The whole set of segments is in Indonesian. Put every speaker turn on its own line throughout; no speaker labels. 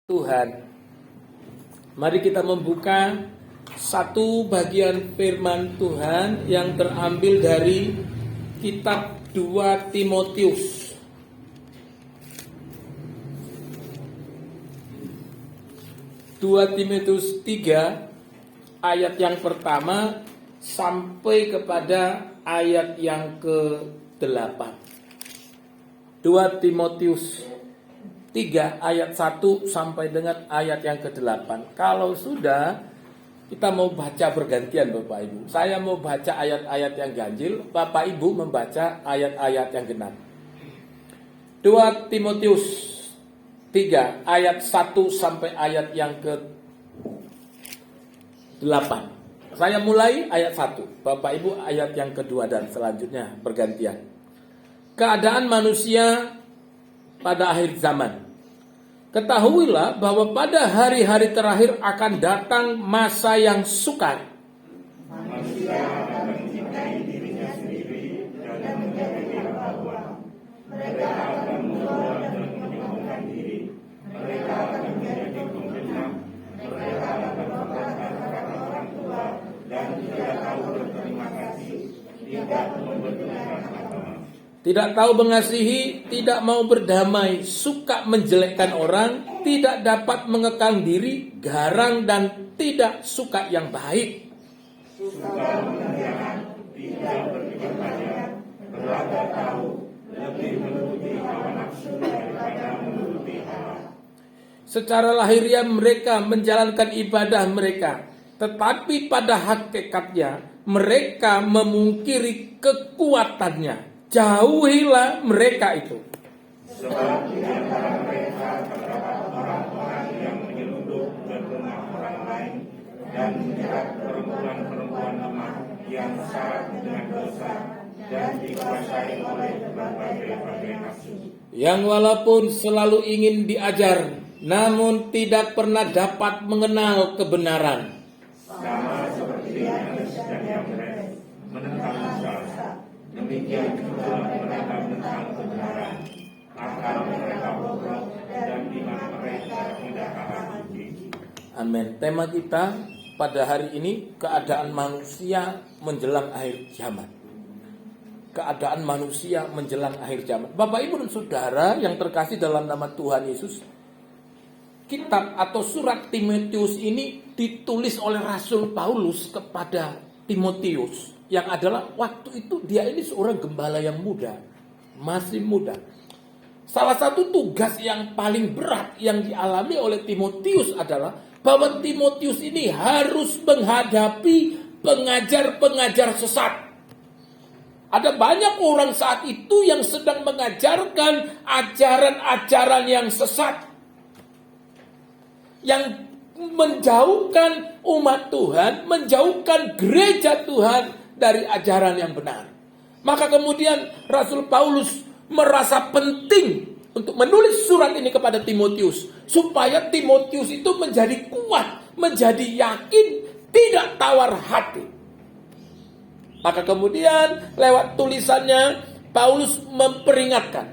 Tuhan. Mari kita membuka satu bagian firman Tuhan yang terambil dari kitab 2 Timotius. 2 Timotius 3 ayat yang pertama sampai kepada ayat yang ke-8. 2 Timotius 3 ayat 1 sampai dengan ayat yang ke-8. Kalau sudah, kita mau baca bergantian Bapak Ibu. Saya mau baca ayat-ayat yang ganjil, Bapak Ibu membaca ayat-ayat yang genap. 2 Timotius 3 ayat 1 sampai ayat yang ke-8. Saya mulai ayat 1, Bapak Ibu ayat yang kedua dan selanjutnya bergantian. Keadaan manusia pada akhir zaman. Ketahuilah bahwa pada hari-hari terakhir akan datang masa yang sukar.
Manusia akan mencintai dirinya sendiri dan menjadi berbawa. Mereka akan menjual dan menyombongkan diri. Mereka akan menjadi pembenam. Mereka akan melupakan kata orang tua dan tidak tahu berterima kasih. Tidak memperdulikan agama.
Tidak tahu mengasihi, tidak mau berdamai, suka menjelekkan orang, tidak dapat mengekang diri, garang dan tidak suka yang baik.
Suka mengerjakan, tidak berkebahagiaan, berlagak tahu, lebih menuruti hawa nafsu daripada menuruti Allah.
Secara lahiriah mereka menjalankan ibadah mereka, tetapi pada hakikatnya mereka memungkiri kekuatannya. Jauhilah mereka itu.
Sebab di antara mereka terdapat orang-orang yang menyelundup ke rumah orang lain dan menjerat perempuan-perempuan lemah yang syarat dengan dosa dan dikuasai oleh berbagai nafsu.
Yang walaupun selalu ingin diajar, namun tidak pernah dapat mengenal kebenaran.
Sama seperti Yanus dan Yambres menentang Musa, demikian juga mereka menentang kebenaran. Akal mereka bobrok dan iman mereka tidak akan uji.
Amin. Tema kita pada hari ini, keadaan manusia menjelang akhir zaman. Keadaan manusia menjelang akhir zaman. Bapak, Ibu dan Saudara yang terkasih dalam nama Tuhan Yesus, kitab atau surat Timotius ini ditulis oleh Rasul Paulus kepada Timotius, yang adalah waktu itu dia ini seorang gembala yang muda, masih muda. Salah satu tugas yang paling berat yang dialami oleh Timotius adalah bahwa Timotius ini harus menghadapi pengajar-pengajar sesat. Ada banyak orang saat itu yang sedang mengajarkan ajaran-ajaran yang sesat, yang menjauhkan umat Tuhan, menjauhkan gereja Tuhan dari ajaran yang benar. Maka kemudian Rasul Paulus merasa penting untuk menulis surat ini kepada Timotius, supaya Timotius itu menjadi kuat, menjadi yakin, tidak tawar hati. Maka kemudian lewat tulisannya Paulus memperingatkan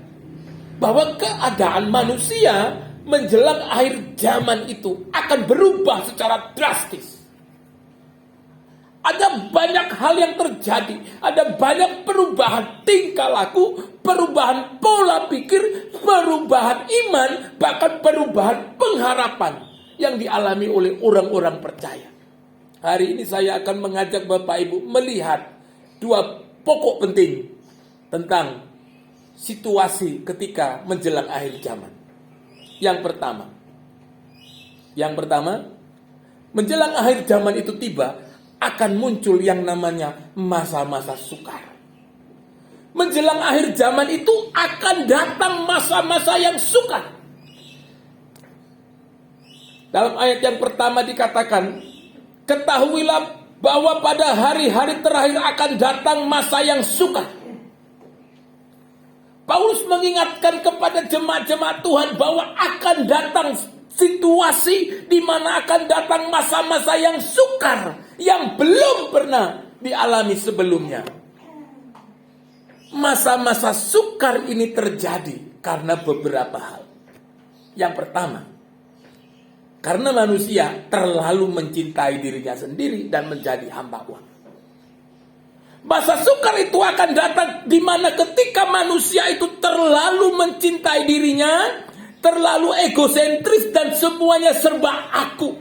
bahwa keadaan manusia menjelang akhir zaman itu akan berubah secara drastis. Ada banyak hal yang terjadi, ada banyak perubahan tingkah laku, perubahan pola pikir, perubahan iman, bahkan perubahan pengharapan yang dialami oleh orang-orang percaya. Hari ini saya akan mengajak Bapak Ibu melihat dua pokok penting tentang situasi ketika menjelang akhir zaman. Yang pertama, menjelang akhir zaman itu tiba, akan muncul yang namanya masa-masa sukar. Menjelang akhir zaman itu akan datang masa-masa yang sukar. Dalam ayat yang pertama dikatakan, ketahuilah bahwa pada hari-hari terakhir akan datang masa yang sukar. Paulus mengingatkan kepada jemaat-jemaat Tuhan bahwa akan datang situasi di mana akan datang masa-masa yang sukar, yang belum pernah dialami sebelumnya. Masa-masa sukar ini terjadi karena beberapa hal. Yang pertama, Karena manusia terlalu mencintai dirinya sendiri dan menjadi hamba uang. Masa sukar itu akan datang di mana ketika manusia itu terlalu mencintai dirinya, terlalu egosentris dan semuanya serba aku.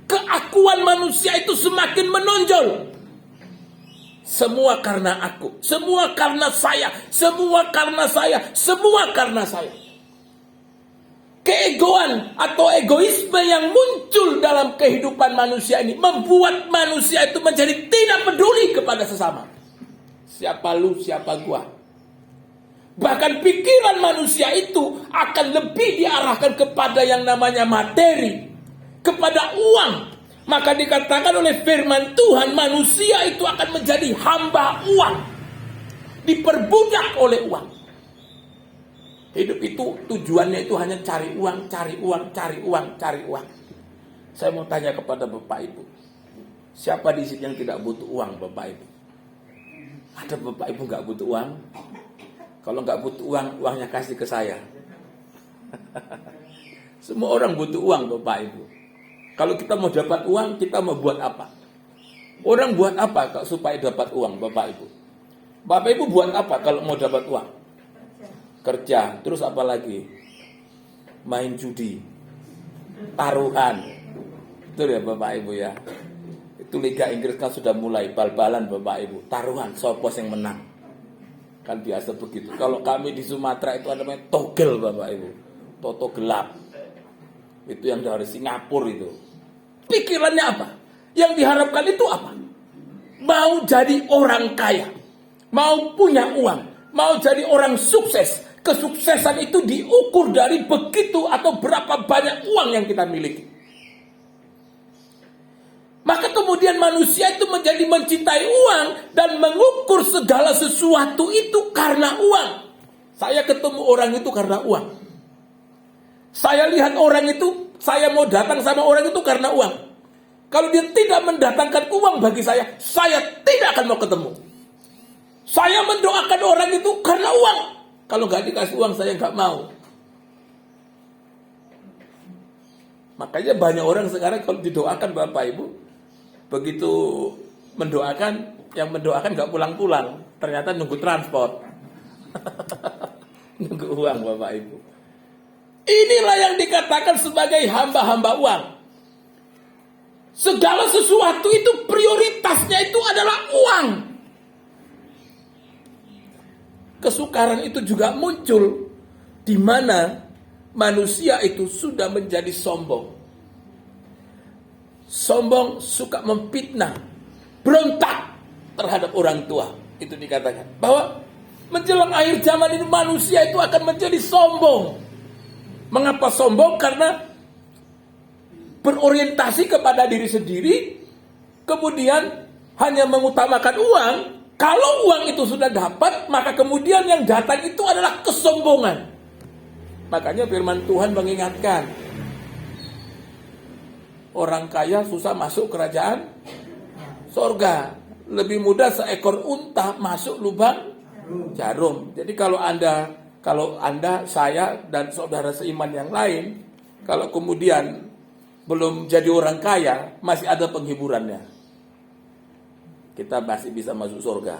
Keakuan manusia itu semakin menonjol. Semua karena aku, semua karena saya, semua karena saya, semua karena saya. Keegoan atau egoisme yang muncul dalam kehidupan manusia ini membuat manusia itu menjadi tidak peduli kepada sesama. Siapa lu, siapa gua. Bahkan pikiran manusia itu akan lebih diarahkan kepada yang namanya materi, kepada uang. Maka dikatakan oleh firman Tuhan, manusia itu akan menjadi hamba uang, diperbudak oleh uang. Hidup itu tujuannya itu hanya cari uang, cari uang, cari uang, cari uang. Saya mau tanya kepada Bapak Ibu, siapa di sini yang tidak butuh uang, Bapak Ibu? Ada Bapak Ibu nggak butuh uang? Kalau nggak butuh uang, uangnya kasih ke saya. Semua orang butuh uang, Bapak Ibu. Kalau kita mau dapat uang, kita mau buat apa? Orang buat apa supaya dapat uang, Bapak Ibu? Bapak Ibu buat apa kalau mau dapat uang? Kerja, terus apa lagi? Main judi, taruhan. Betul ya Bapak Ibu ya. Itu Liga Inggris kan sudah mulai bal-balan Bapak Ibu. Taruhan, sopos yang menang. Kan biasa begitu. Kalau kami di Sumatera itu ada namanya togel Bapak Ibu. Toto gelap. Itu yang dari Singapura itu. Pikirannya apa? Yang diharapkan itu apa? Mau jadi orang kaya. Mau punya uang. Mau jadi orang sukses. Kesuksesan itu diukur dari begitu atau berapa banyak uang yang kita miliki. Maka kemudian manusia itu menjadi mencintai uang dan mengukur segala sesuatu itu karena uang. Saya ketemu orang itu karena uang. Saya lihat orang itu, saya mau datang sama orang itu karena uang. Kalau dia tidak mendatangkan uang bagi saya tidak akan mau ketemu. Saya mendoakan orang itu karena uang. Kalau nggak dikasih uang saya nggak mau. Makanya banyak orang sekarang kalau didoakan Bapak Ibu, begitu mendoakan, yang mendoakan nggak pulang-pulang, ternyata nunggu transport, nunggu uang Bapak Ibu. Inilah yang dikatakan sebagai hamba-hamba uang. Segala sesuatu itu prioritasnya itu adalah uang. Kesukaran itu juga muncul di mana manusia itu sudah menjadi sombong. Sombong, suka memfitnah, berontak terhadap orang tua. Itu dikatakan bahwa menjelang akhir zaman ini manusia itu akan menjadi sombong. Mengapa sombong? Karena berorientasi kepada diri sendiri, kemudian hanya mengutamakan uang. Kalau uang itu sudah dapat, maka kemudian yang datang itu adalah kesombongan. Makanya firman Tuhan mengingatkan, orang kaya susah masuk kerajaan sorga. Lebih mudah seekor unta masuk lubang jarum. Jadi kalau anda, saya dan saudara seiman yang lain, kalau kemudian belum jadi orang kaya, masih ada penghiburannya. Kita masih bisa masuk surga.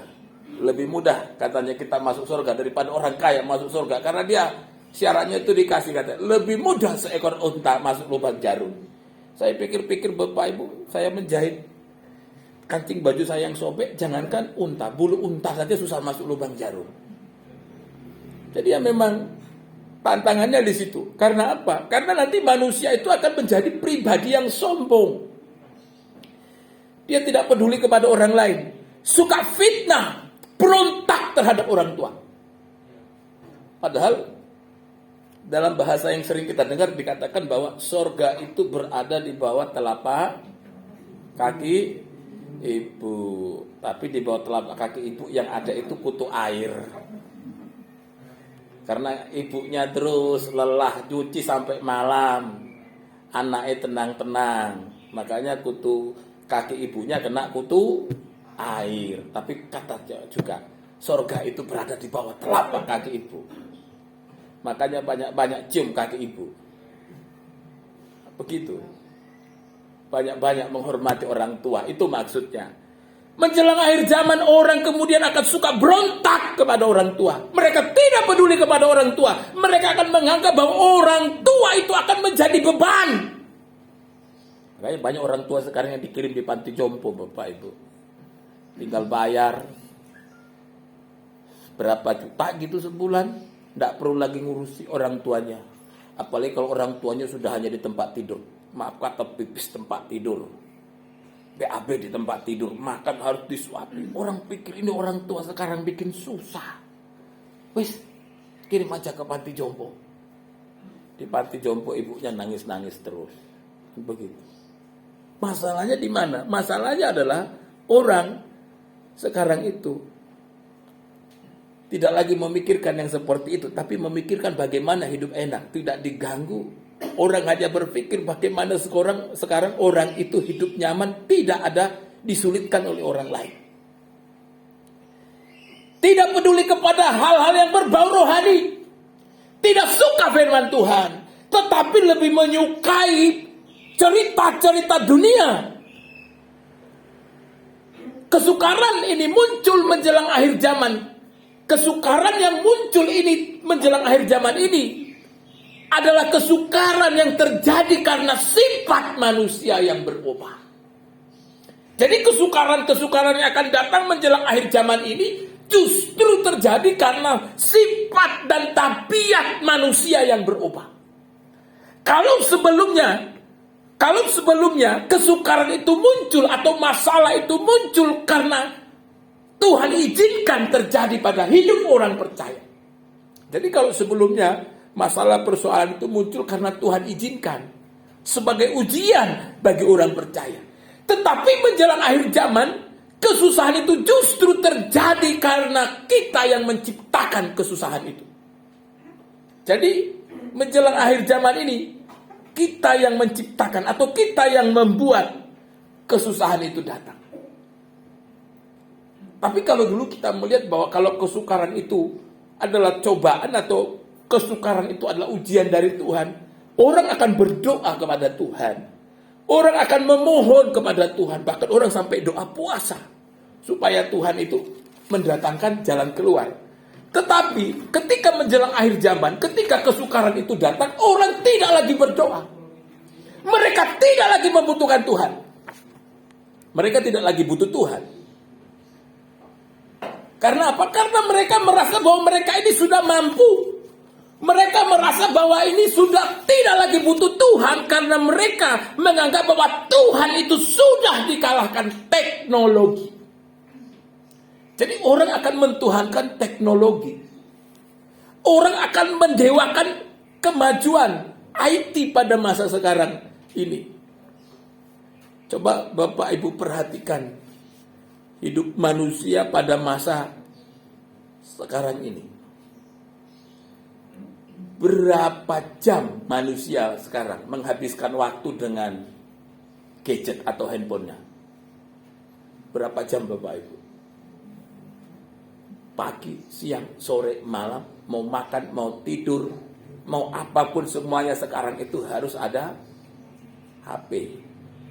Lebih mudah katanya kita masuk surga daripada orang kaya masuk surga. Karena dia syaratnya itu dikasih kata lebih mudah seekor unta masuk lubang jarum. Saya pikir-pikir Bapak Ibu, saya menjahit kancing baju saya yang sobek, jangankan unta, bulu unta saja susah masuk lubang jarum. Jadi ya memang tantangannya di situ. Karena apa? Karena nanti manusia itu akan menjadi pribadi yang sombong. Dia tidak peduli kepada orang lain. Suka fitnah, berontak terhadap orang tua. Padahal dalam bahasa yang sering kita dengar dikatakan bahwa sorga itu berada di bawah telapak kaki ibu. Tapi di bawah telapak kaki ibu yang ada itu kutu air. Karena ibunya terus lelah cuci sampai malam. Anaknya tenang-tenang. Makanya kutu kaki ibunya kena kutu air. Tapi kata juga sorga itu berada di bawah telapak kaki ibu. Makanya banyak-banyak cium kaki ibu. Begitu. Banyak-banyak menghormati orang tua. Itu maksudnya. Menjelang akhir zaman orang kemudian akan suka berontak kepada orang tua. Mereka tidak peduli kepada orang tua. Mereka akan menganggap bahwa orang tua itu akan menjadi beban. Makanya banyak orang tua sekarang yang dikirim di panti jompo, Bapak Ibu. Tinggal bayar berapa juta gitu sebulan. Tidak perlu lagi ngurusi orang tuanya. Apalagi kalau orang tuanya sudah hanya di tempat tidur. Maaf kata, pipis tempat tidur. BAB di tempat tidur, makan harus disuapin. Orang pikir ini orang tua sekarang bikin susah. Wis, kirim aja ke panti jompo. Di panti jompo ibunya nangis-nangis terus. Begitu. Masalahnya di mana? Masalahnya adalah orang sekarang itu tidak lagi memikirkan yang seperti itu, tapi memikirkan bagaimana hidup enak, tidak diganggu. Orang hanya berpikir bagaimana sekarang orang itu hidup nyaman, tidak ada disulitkan oleh orang lain. Tidak peduli kepada hal-hal yang berbau rohani. Tidak suka firman Tuhan, tetapi lebih menyukai cerita-cerita dunia. Kesukaran ini muncul menjelang akhir zaman. Kesukaran yang muncul ini menjelang akhir zaman ini adalah kesukaran yang terjadi karena sifat manusia yang berubah. Jadi kesukaran-kesukaran yang akan datang menjelang akhir zaman ini justru terjadi karena sifat dan tabiat manusia yang berubah. Kalau sebelumnya kesukaran itu muncul atau masalah itu muncul karena Tuhan izinkan terjadi pada hidup orang percaya. Jadi kalau sebelumnya masalah persoalan itu muncul karena Tuhan izinkan sebagai ujian bagi orang percaya. Tetapi menjelang akhir zaman, kesusahan itu justru terjadi karena kita yang menciptakan kesusahan itu. Jadi menjelang akhir zaman ini, kita yang menciptakan atau kita yang membuat kesusahan itu datang. Tapi kalau dulu kita melihat bahwa kalau kesukaran itu adalah cobaan atau kesukaran itu adalah ujian dari Tuhan, orang akan berdoa kepada Tuhan. Orang akan memohon kepada Tuhan. Bahkan orang sampai doa puasa supaya Tuhan itu mendatangkan jalan keluar. Tetapi ketika menjelang akhir zaman, ketika kesukaran itu datang, orang tidak lagi berdoa. Mereka tidak lagi membutuhkan Tuhan. Mereka tidak lagi butuh Tuhan. Karena apa? Karena mereka merasa bahwa mereka ini sudah mampu. Mereka merasa bahwa ini sudah tidak lagi butuh Tuhan karena mereka menganggap bahwa Tuhan itu sudah dikalahkan teknologi. Jadi orang akan mentuhankan teknologi. Orang akan mendewakan kemajuan IT pada masa sekarang ini. Coba Bapak Ibu perhatikan hidup manusia pada masa sekarang ini. Berapa jam manusia sekarang menghabiskan waktu dengan gadget atau handphonenya? Berapa jam Bapak Ibu? Pagi, siang, sore, malam, mau makan, mau tidur, mau apapun semuanya sekarang itu harus ada HP.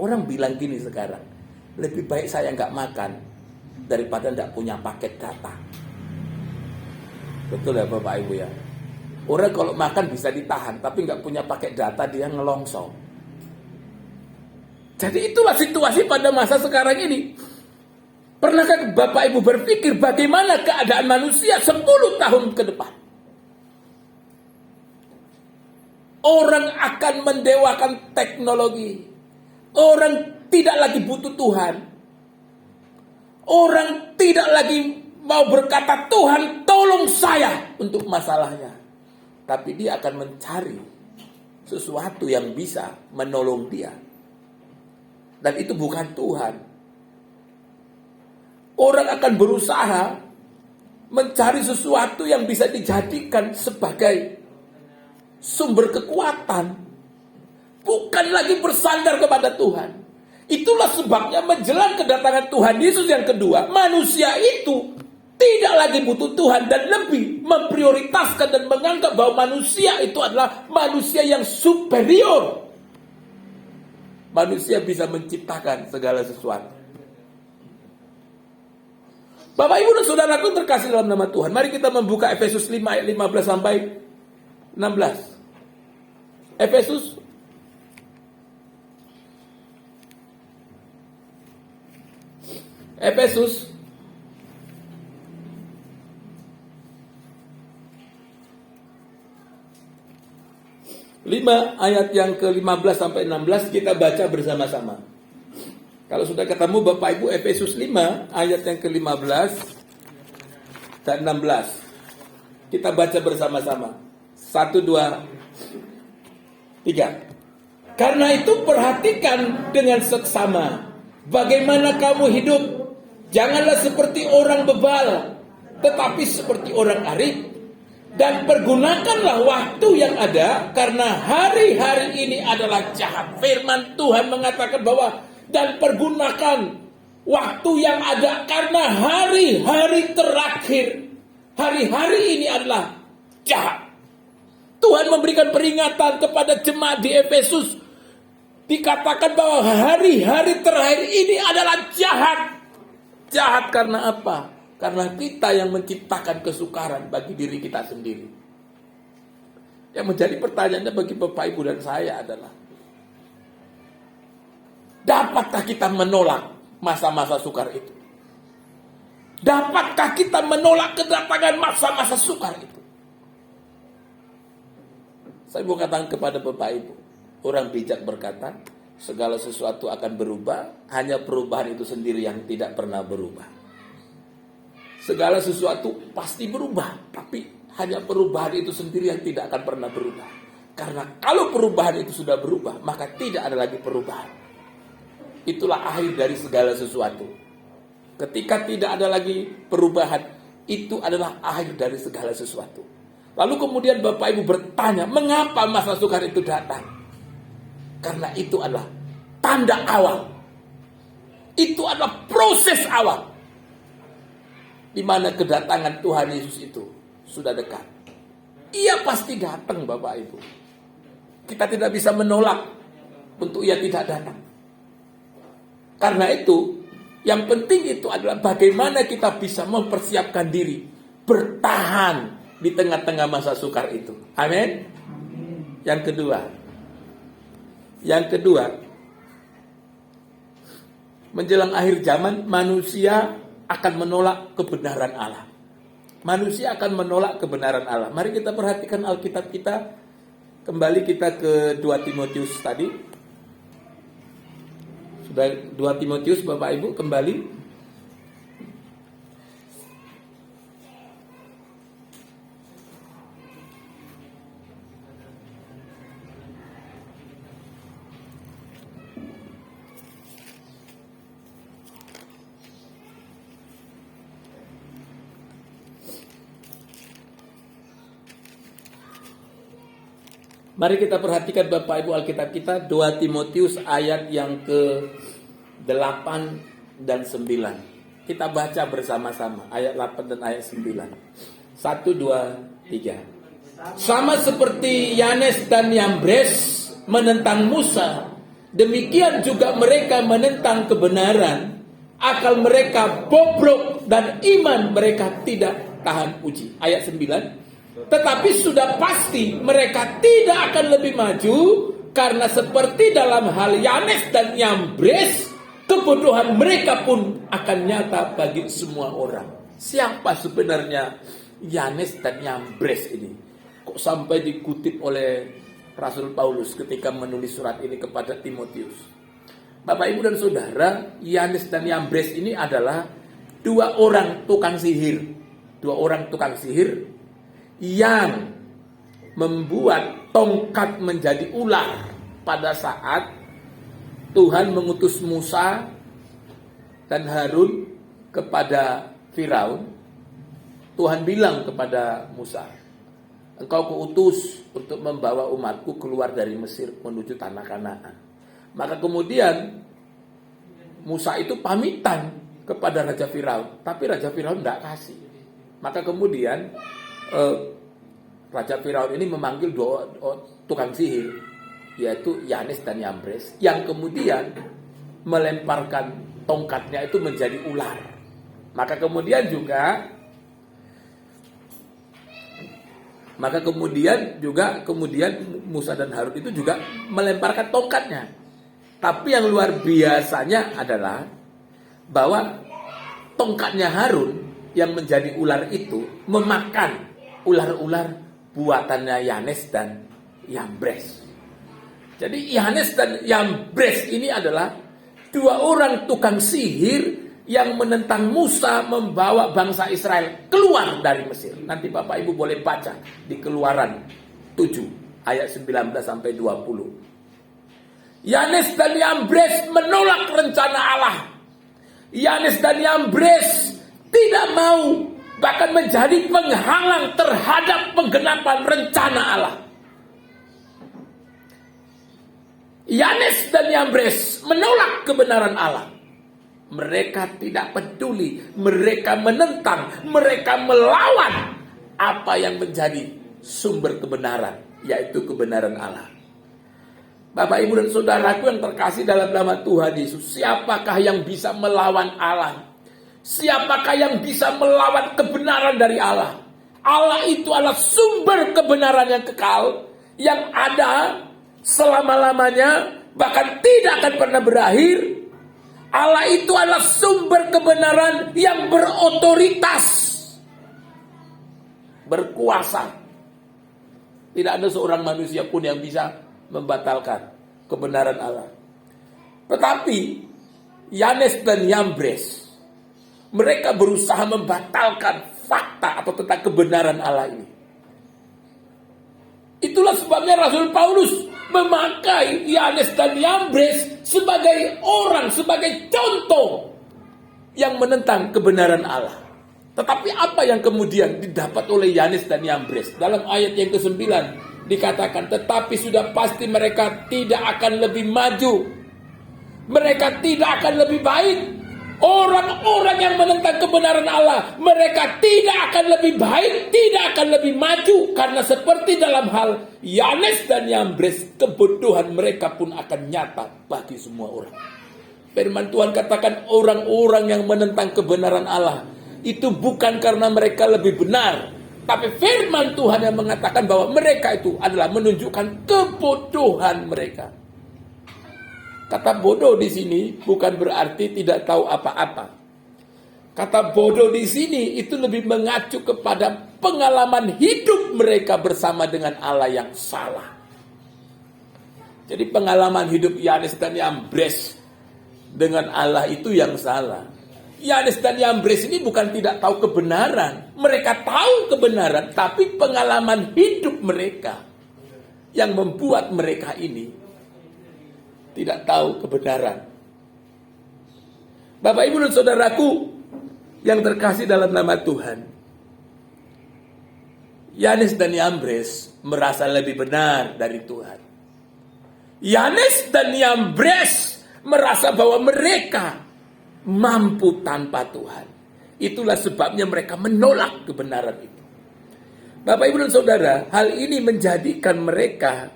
Orang bilang gini sekarang, lebih baik saya nggak makan daripada nggak punya paket data. Betul ya Bapak Ibu ya? Orang kalau makan bisa ditahan, tapi nggak punya pakai data dia ngelongso. Jadi itulah situasi pada masa sekarang ini. Pernahkah Bapak Ibu berpikir bagaimana keadaan manusia 10 tahun ke depan? Orang akan mendewakan teknologi. Orang tidak lagi butuh Tuhan. Orang tidak lagi mau berkata, Tuhan tolong saya untuk masalahnya. Tapi dia akan mencari sesuatu yang bisa menolong dia. Dan itu bukan Tuhan. Orang akan berusaha mencari sesuatu yang bisa dijadikan sebagai sumber kekuatan. Bukan lagi bersandar kepada Tuhan. Itulah sebabnya menjelang kedatangan Tuhan Yesus yang kedua, manusia itu tidak lagi butuh Tuhan dan lebih memprioritaskan dan menganggap bahwa manusia itu adalah manusia yang superior. manusia bisa menciptakan segala sesuatu. Bapak Ibu dan Saudaraku terkasih dalam nama Tuhan, mari kita membuka Efesus 5 ayat 15 sampai 16. Efesus Efesus 5 ayat yang ke-15 sampai 16 kita baca bersama-sama. Kalau sudah ketemu Bapak Ibu, Efesus 5 ayat yang ke-15 dan 16. Kita baca bersama-sama. 1, 2, 3. Karena itu perhatikan dengan seksama bagaimana kamu hidup. Janganlah seperti orang bebal, tetapi seperti orang arif. Dan pergunakanlah waktu yang ada, karena hari-hari ini adalah jahat. Firman Tuhan mengatakan bahwa dan pergunakan waktu yang ada, karena hari-hari terakhir, hari-hari ini adalah jahat. Tuhan memberikan peringatan kepada jemaat di Efesus. Dikatakan bahwa hari-hari terakhir ini adalah jahat. Jahat karena apa? Karena kita yang menciptakan kesukaran bagi diri kita sendiri. Yang menjadi pertanyaannya bagi Bapak Ibu dan saya adalah, dapatkah kita menolak masa-masa sukar itu? Dapatkah kita menolak kedatangan masa-masa sukar itu? Saya mau katakan kepada Bapak Ibu, orang bijak berkata, segala sesuatu akan berubah, hanya perubahan itu sendiri yang tidak pernah berubah. Segala sesuatu pasti berubah, tapi hanya perubahan itu sendiri yang tidak akan pernah berubah. Karena kalau perubahan itu sudah berubah, maka tidak ada lagi perubahan. Itulah akhir dari segala sesuatu. Ketika tidak ada lagi perubahan, itu adalah akhir dari segala sesuatu. Lalu kemudian Bapak Ibu bertanya, mengapa masa sukar itu datang? Karena itu adalah tanda awal. Itu adalah proses awal, di mana kedatangan Tuhan Yesus itu sudah dekat. Ia pasti datang Bapak Ibu. Kita tidak bisa menolak untuk ia tidak datang. Karena itu, yang penting itu adalah bagaimana kita bisa mempersiapkan diri, bertahan di tengah-tengah masa sukar itu. Amin. Yang kedua, menjelang akhir zaman manusia akan menolak kebenaran Allah. Manusia akan menolak kebenaran Allah. Mari kita perhatikan Alkitab kita. Kembali kita ke 2 Timotius tadi. Sudah 2 Timotius Bapak Ibu kembali. Mari kita perhatikan Bapak Ibu Alkitab kita 2 Timotius ayat yang ke-8 dan 9. Kita baca bersama-sama ayat 8 dan ayat 9. 1, 2, 3. Sama seperti Yanes dan Yambres menentang Musa, demikian juga mereka menentang kebenaran. Akal mereka bobrok dan iman mereka tidak tahan uji. Ayat 9. Tetapi sudah pasti mereka tidak akan lebih maju, karena seperti dalam hal Yanes dan Yambres, kebodohan mereka pun akan nyata bagi semua orang. Siapa sebenarnya Yanes dan Yambres ini? Kok sampai dikutip oleh Rasul Paulus ketika menulis surat ini kepada Timotius? Bapak Ibu dan Saudara, Yanes dan Yambres ini adalah dua orang tukang sihir yang membuat tongkat menjadi ular pada saat Tuhan mengutus Musa dan Harun kepada Firaun. Tuhan bilang kepada Musa, engkau kuutus untuk membawa umatku keluar dari Mesir menuju tanah Kanaan. Maka kemudian Musa itu pamitan kepada Raja Firaun, tapi Raja Firaun tidak kasih. Maka kemudian Raja Firaun ini memanggil dua tukang sihir yaitu Yanes dan Yambres, yang kemudian melemparkan tongkatnya itu menjadi ular. Maka kemudian Musa dan Harun itu juga melemparkan tongkatnya. Tapi yang luar biasanya adalah bahwa tongkatnya Harun yang menjadi ular itu memakan ular-ular buatannya Yanes dan Yambres. Jadi Yanes dan Yambres ini adalah dua orang tukang sihir yang menentang Musa membawa bangsa Israel keluar dari Mesir. Nanti Bapak Ibu boleh baca di Keluaran 7 ayat 19 sampai 20. Yanes dan Yambres menolak rencana Allah. Yanes dan Yambres tidak mau, bahkan menjadi penghalang terhadap penggenapan rencana Allah. Yanes dan Yambres menolak kebenaran Allah. Mereka tidak peduli, mereka menentang, mereka melawan apa yang menjadi sumber kebenaran, yaitu kebenaran Allah. Bapak, Ibu, dan saudaraku yang terkasih dalam nama Tuhan Yesus, siapakah yang bisa melawan Allah? Siapakah yang bisa melawan kebenaran dari Allah? Allah itu adalah sumber kebenaran yang kekal, yang ada selama-lamanya, bahkan tidak akan pernah berakhir. Allah itu adalah sumber kebenaran yang berotoritas, berkuasa. Tidak ada seorang manusia pun yang bisa membatalkan kebenaran Allah. Tetapi Yanes dan Yambres, mereka berusaha membatalkan fakta atau tentang kebenaran Allah ini. Itulah sebabnya Rasul Paulus memakai Yanes dan Yambres sebagai contoh yang menentang kebenaran Allah. Tetapi apa yang kemudian didapat oleh Yanes dan Yambres? Dalam ayat yang ke-9 dikatakan, tetapi sudah pasti mereka tidak akan lebih maju. Mereka tidak akan lebih baik. Orang-orang yang menentang kebenaran Allah, mereka tidak akan lebih baik, tidak akan lebih maju. Karena seperti dalam hal Yanes dan Yambres, kebodohan mereka pun akan nyata bagi semua orang. Firman Tuhan katakan orang-orang yang menentang kebenaran Allah itu bukan karena mereka lebih benar, tapi firman Tuhan yang mengatakan bahwa mereka itu adalah menunjukkan kebodohan mereka. Kata bodoh di sini bukan berarti tidak tahu apa-apa. Kata bodoh di sini itu lebih mengacu kepada pengalaman hidup mereka bersama dengan Allah yang salah. Jadi pengalaman hidup Yanes dan Yambres dengan Allah itu yang salah. Yanes dan Yambres ini bukan tidak tahu kebenaran. Mereka tahu kebenaran, tapi pengalaman hidup mereka yang membuat mereka ini tidak tahu kebenaran. Bapak, Ibu, dan saudaraku yang terkasih dalam nama Tuhan, Yanes dan Yambres merasa lebih benar dari Tuhan. Yanes dan Yambres merasa bahwa mereka mampu tanpa Tuhan. Itulah sebabnya mereka menolak kebenaran itu. Bapak, Ibu, dan saudara, hal ini menjadikan mereka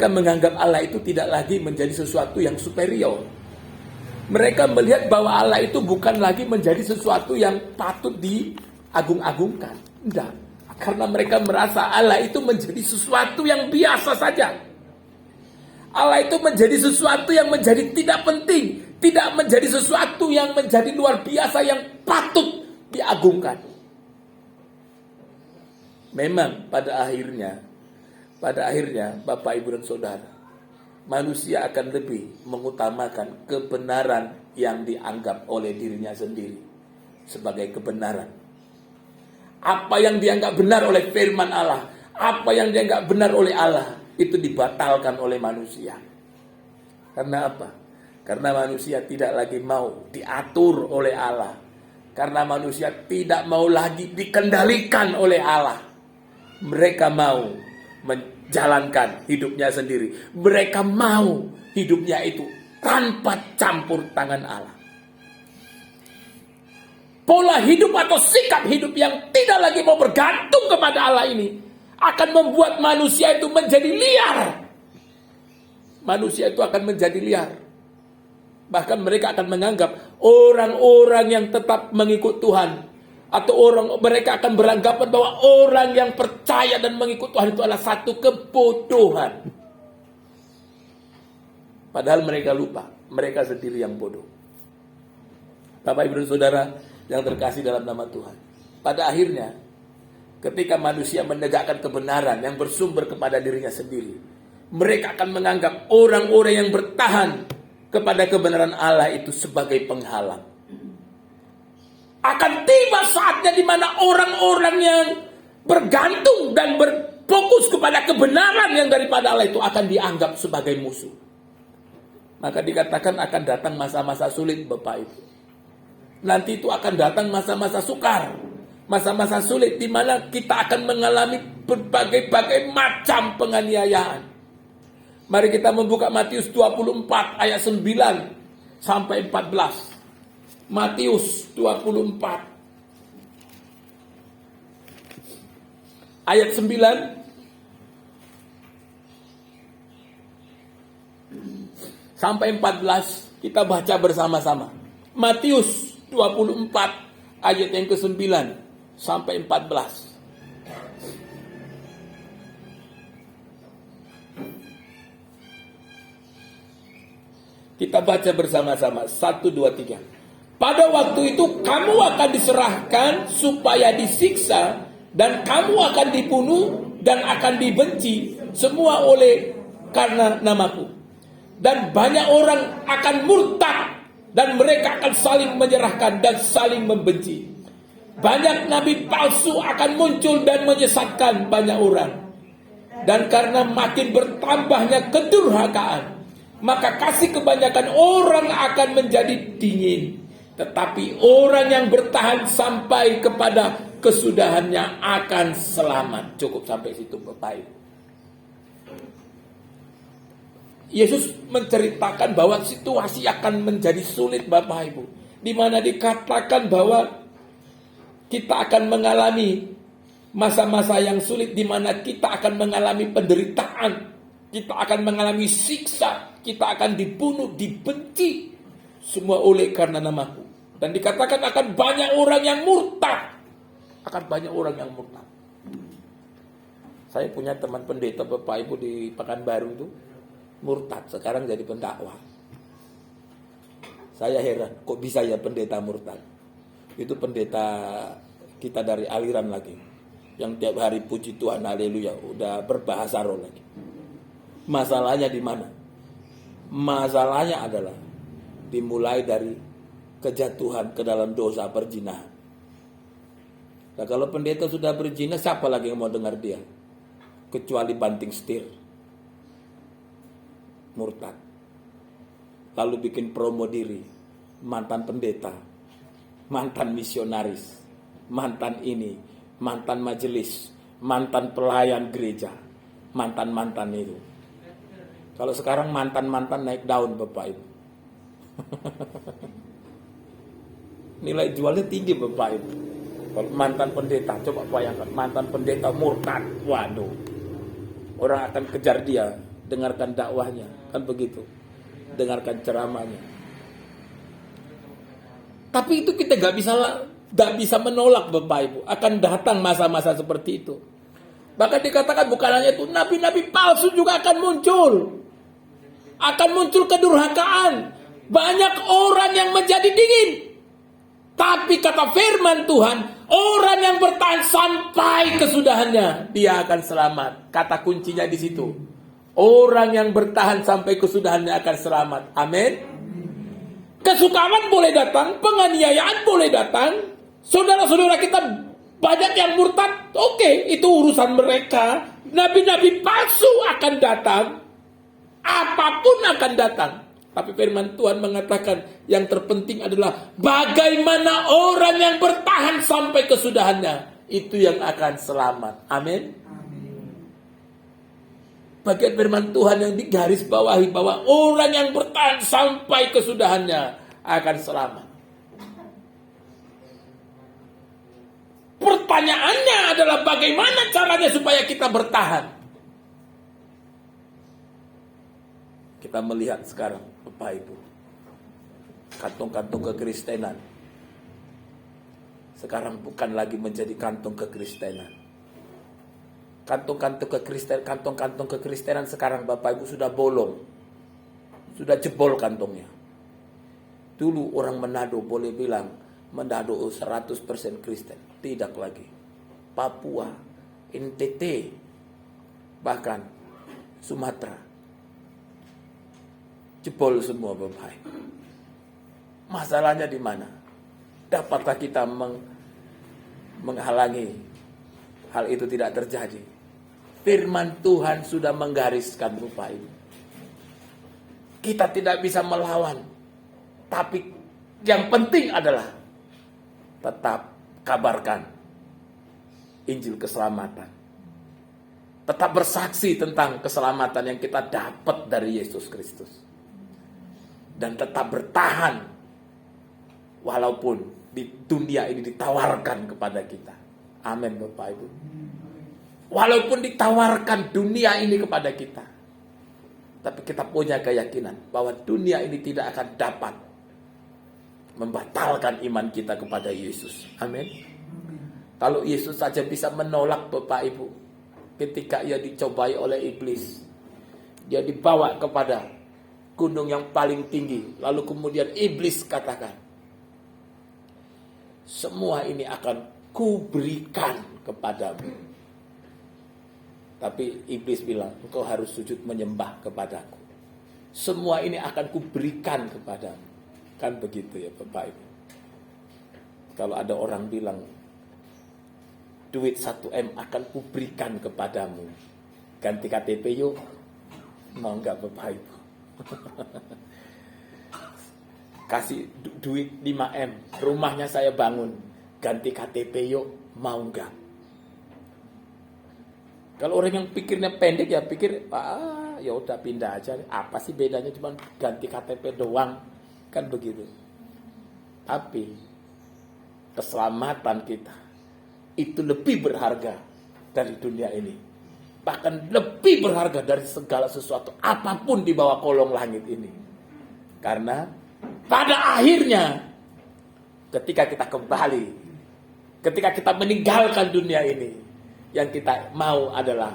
menganggap Allah itu tidak lagi menjadi sesuatu yang superior. Mereka melihat bahwa Allah itu bukan lagi menjadi sesuatu yang patut diagung-agungkan. Tidak. Karena mereka merasa Allah itu menjadi sesuatu yang biasa saja. Allah itu menjadi sesuatu yang menjadi tidak penting. Tidak menjadi sesuatu yang menjadi luar biasa yang patut diagungkan. Memang pada akhirnya Bapak, Ibu, dan saudara, manusia akan lebih mengutamakan kebenaran yang dianggap oleh dirinya sendiri sebagai kebenaran. Apa yang dianggap benar oleh firman Allah, apa yang dianggap benar oleh Allah, itu dibatalkan oleh manusia. Karena apa? Karena manusia tidak lagi mau diatur oleh Allah. Karena manusia tidak mau lagi dikendalikan oleh Allah. Mereka mau menjalankan hidupnya sendiri. Mereka mau hidupnya itu tanpa campur tangan Allah. Pola hidup atau sikap hidup yang tidak lagi mau bergantung kepada Allah ini akan membuat manusia itu menjadi liar. Manusia itu akan menjadi liar. Bahkan mereka akan menganggap orang-orang yang tetap mengikut Tuhan, atau mereka akan beranggapan bahwa orang yang percaya dan mengikut Tuhan itu adalah satu kebodohan. Padahal mereka lupa, mereka sendiri yang bodoh. Bapak, Ibu, dan Saudara yang terkasih dalam nama Tuhan. Pada akhirnya, ketika manusia menegakkan kebenaran yang bersumber kepada dirinya sendiri, mereka akan menganggap orang-orang yang bertahan kepada kebenaran Allah itu sebagai penghalang. Akan tiba saatnya di mana orang-orang yang bergantung dan berfokus kepada kebenaran yang daripada Allah itu akan dianggap sebagai musuh. Maka dikatakan akan datang masa-masa sulit, Bapak Ibu. Nanti itu akan datang masa-masa sukar, masa-masa sulit di mana kita akan mengalami berbagai macam penganiayaan. Mari kita membuka Matius 24 ayat 9 sampai 14. Matius 24 ayat 9 sampai 14, kita baca bersama-sama. Matius 24 ayat yang ke-9 sampai 14. Kita baca bersama-sama. 1, 2, 3. Pada waktu itu kamu akan diserahkan supaya disiksa, dan kamu akan dibunuh dan akan dibenci semua oleh karena namaku. Dan banyak orang akan murtad, dan mereka akan saling menyerahkan dan saling membenci. Banyak nabi palsu akan muncul dan menyesatkan banyak orang. Dan karena makin bertambahnya kedurhakaan, maka kasih kebanyakan orang akan menjadi dingin. Tetapi orang yang bertahan sampai kepada kesudahannya akan selamat. Cukup sampai situ, Bapak Ibu. Yesus menceritakan bahwa situasi akan menjadi sulit, Bapak Ibu. Di mana dikatakan bahwa kita akan mengalami masa-masa yang sulit, di mana kita akan mengalami penderitaan, kita akan mengalami siksa, kita akan dibunuh, dibenci, semua oleh karena namaku. Dan dikatakan akan banyak orang yang murtad. Akan banyak orang yang murtad. Saya punya teman pendeta, Bapak Ibu, di Pekanbaru itu murtad, sekarang jadi pendakwah. Saya heran, kok bisa ya pendeta murtad? Itu pendeta kita dari aliran lagi, yang tiap hari puji Tuhan, haleluya, udah berbahasa roh lagi. Masalahnya di mana? Masalahnya adalah dimulai dari kejatuhan ke dalam dosa perzinahan. Nah, kalau pendeta sudah berzina, siapa lagi yang mau dengar dia? Kecuali banting setir. Murtad. Lalu bikin promo diri, mantan pendeta, mantan misionaris, mantan ini, mantan majelis, mantan pelayan gereja, mantan-mantan itu. Kalau sekarang mantan-mantan naik daun, Bapak Ibu. Nilai jualnya tinggi, Bapak Ibu. Kalau mantan pendeta, coba bayangkan, mantan pendeta murtad, waduh, orang akan kejar dia, dengarkan dakwahnya, kan begitu, dengarkan ceramahnya. Tapi itu kita gak bisa menolak, Bapak Ibu. Akan datang masa-masa seperti itu. Bahkan dikatakan bukan hanya itu, nabi-nabi palsu juga akan muncul. Akan muncul kedurhakaan. Banyak orang yang menjadi dingin. Tapi kata firman Tuhan, orang yang bertahan sampai kesudahannya, dia akan selamat. Kata kuncinya di situ. Orang yang bertahan sampai kesudahannya akan selamat. Amin. Kesukaran boleh datang, penganiayaan boleh datang. Saudara-saudara kita banyak yang murtad. Oke, itu urusan mereka. Nabi-nabi palsu akan datang. Apapun akan datang. Tapi firman Tuhan mengatakan yang terpenting adalah bagaimana orang yang bertahan sampai kesudahannya. Itu yang akan selamat. Amin. Bagian firman Tuhan yang digaris bawahi bahwa orang yang bertahan sampai kesudahannya akan selamat. pertanyaannya adalah bagaimana caranya supaya kita bertahan. Kita melihat sekarang, Bapak Ibu, kantong-kantong kekristenan sekarang bukan lagi menjadi kantong kekristenan. Kantong-kantong kekristenan sekarang, Bapak Ibu, sudah bolong. Sudah jebol kantongnya. Dulu orang Manado boleh bilang Manado 100% Kristen. Tidak lagi. Papua, NTT, bahkan Sumatera. Jebol semua, Bapak Ibu. Masalahnya di mana? Dapatkah kita menghalangi hal itu tidak terjadi? Firman Tuhan sudah menggariskan, Bapak Ibu. Kita tidak bisa melawan. Tapi yang penting adalah tetap kabarkan Injil keselamatan. Tetap bersaksi tentang keselamatan yang kita dapat dari Yesus Kristus. Dan tetap bertahan walaupun di dunia ini ditawarkan kepada kita. Amin, Bapak Ibu. Walaupun ditawarkan dunia ini kepada kita, tapi kita punya keyakinan bahwa dunia ini tidak akan dapat membatalkan iman kita kepada Yesus. Amin. Kalau Yesus saja bisa menolak, Bapak Ibu, ketika ia dicobai oleh iblis, dia dibawa kepada gunung yang paling tinggi, lalu kemudian iblis katakan, semua ini akan kuberikan kepadamu. Tapi iblis bilang, engkau harus sujud menyembah kepadaku. Semua ini akan kuberikan kepadamu. Kan begitu ya, Bapak Ibu. Kalau ada orang bilang, duit 1M akan kuberikan kepadamu, ganti KTP yuk. Mau enggak, Bapak Ibu? Kasih duit 5M, rumahnya saya bangun, ganti KTP yuk. Mau enggak? Kalau orang yang pikirnya pendek ya pikir, ya udah pindah aja. Apa sih bedanya, cuma ganti KTP doang, kan begitu. Tapi keselamatan kita itu lebih berharga dari dunia ini. Bahkan lebih berharga dari segala sesuatu apapun di bawah kolong langit ini. Karena pada akhirnya ketika kita kembali, ketika kita meninggalkan dunia ini, yang kita mau adalah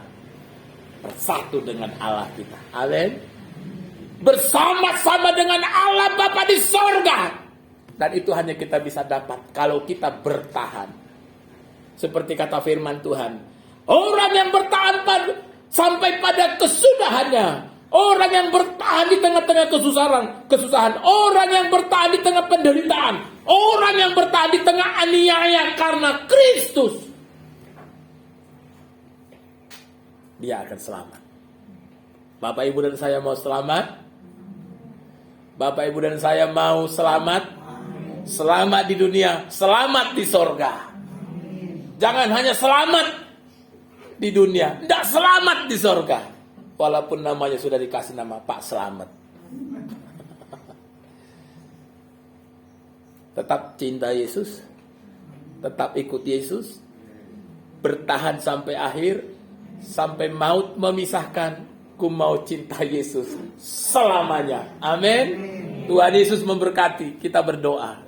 bersatu dengan Allah kita. Amin. Bersama-sama dengan Allah Bapa di sorga. Dan itu hanya kita bisa dapat kalau kita bertahan. Seperti kata firman Tuhan, orang yang bertahan sampai pada kesudahannya, orang yang bertahan di tengah-tengah kesusahan, orang yang bertahan di tengah penderitaan, orang yang bertahan di tengah aniaya karena Kristus, dia akan selamat. Bapak, Ibu, dan saya mau selamat. Bapak, Ibu, dan saya mau selamat. Selamat di dunia, selamat di sorga. Jangan hanya selamat di dunia, tidak selamat di sorga. Walaupun namanya sudah dikasih nama Pak Selamat. Tetap cinta Yesus, tetap ikut Yesus, bertahan sampai akhir. Sampai maut memisahkan, ku mau cinta Yesus selamanya. Amin. Tuhan Yesus memberkati. Kita berdoa.